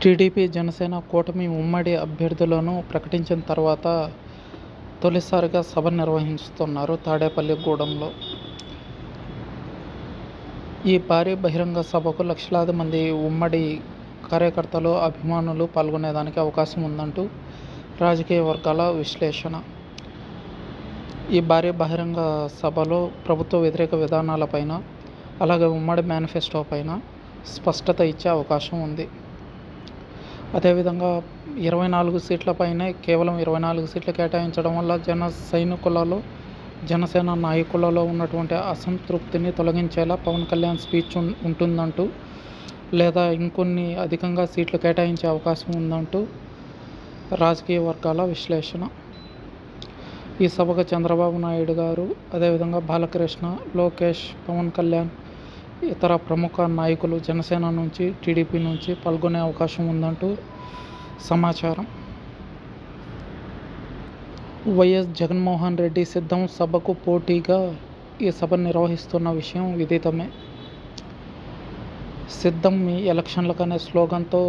TDP, Janasena కూటమి ఉమ్మడి అభ్యర్థులను ప్రకటించిన తర్వాత తొలిసారిగా సభ నిర్వహిస్తున్నారు తాడేపల్లిగూడెంలో. ఈ భారీ బహిరంగ సభకు లక్షలాది మంది ఉమ్మడి కార్యకర్తలు, అభిమానులు పాల్గొనేదానికి అవకాశం ఉందంటూ రాజకీయ వర్గాల విశ్లేషణ. ఈ భారీ బహిరంగ సభలో ప్రభుత్వ వ్యతిరేక విధానాలపైన, అలాగే ఉమ్మడి మేనిఫెస్టో పైన స్పష్టత ఇచ్చే అవకాశం ఉంది. అదేవిధంగా 24 సీట్లపైనే కేవలం 24 సీట్లు కేటాయించడం వల్ల జన సైనికులలో, జనసేన నాయకులలో ఉన్నటువంటి అసంతృప్తిని తొలగించేలా పవన్ కళ్యాణ్ స్పీచ్ ఉంటుందంటూ, లేదా ఇంకొన్ని అధికంగా సీట్లు కేటాయించే అవకాశం ఉందంటూ రాజకీయ వర్గాల విశ్లేషణ. ఈ సభకు చంద్రబాబు నాయుడు గారు, అదేవిధంగా బాలకృష్ణ, లోకేష్, పవన్ కళ్యాణ్, ఇతర ప్రముఖ నాయకులు జనసేన నుంచి, టీడీపీ నుంచి పాల్గొనే అవకాశం ఉందంటూ సమాచారం. వైఎస్ జగన్మోహన్ రెడ్డి సిద్ధం సభకు పోటీగా ఈ సభ నిర్వహిస్తున్న విషయం విదితమే. సిద్ధం మీ ఎలక్షన్లకు అనే స్లోగన్తో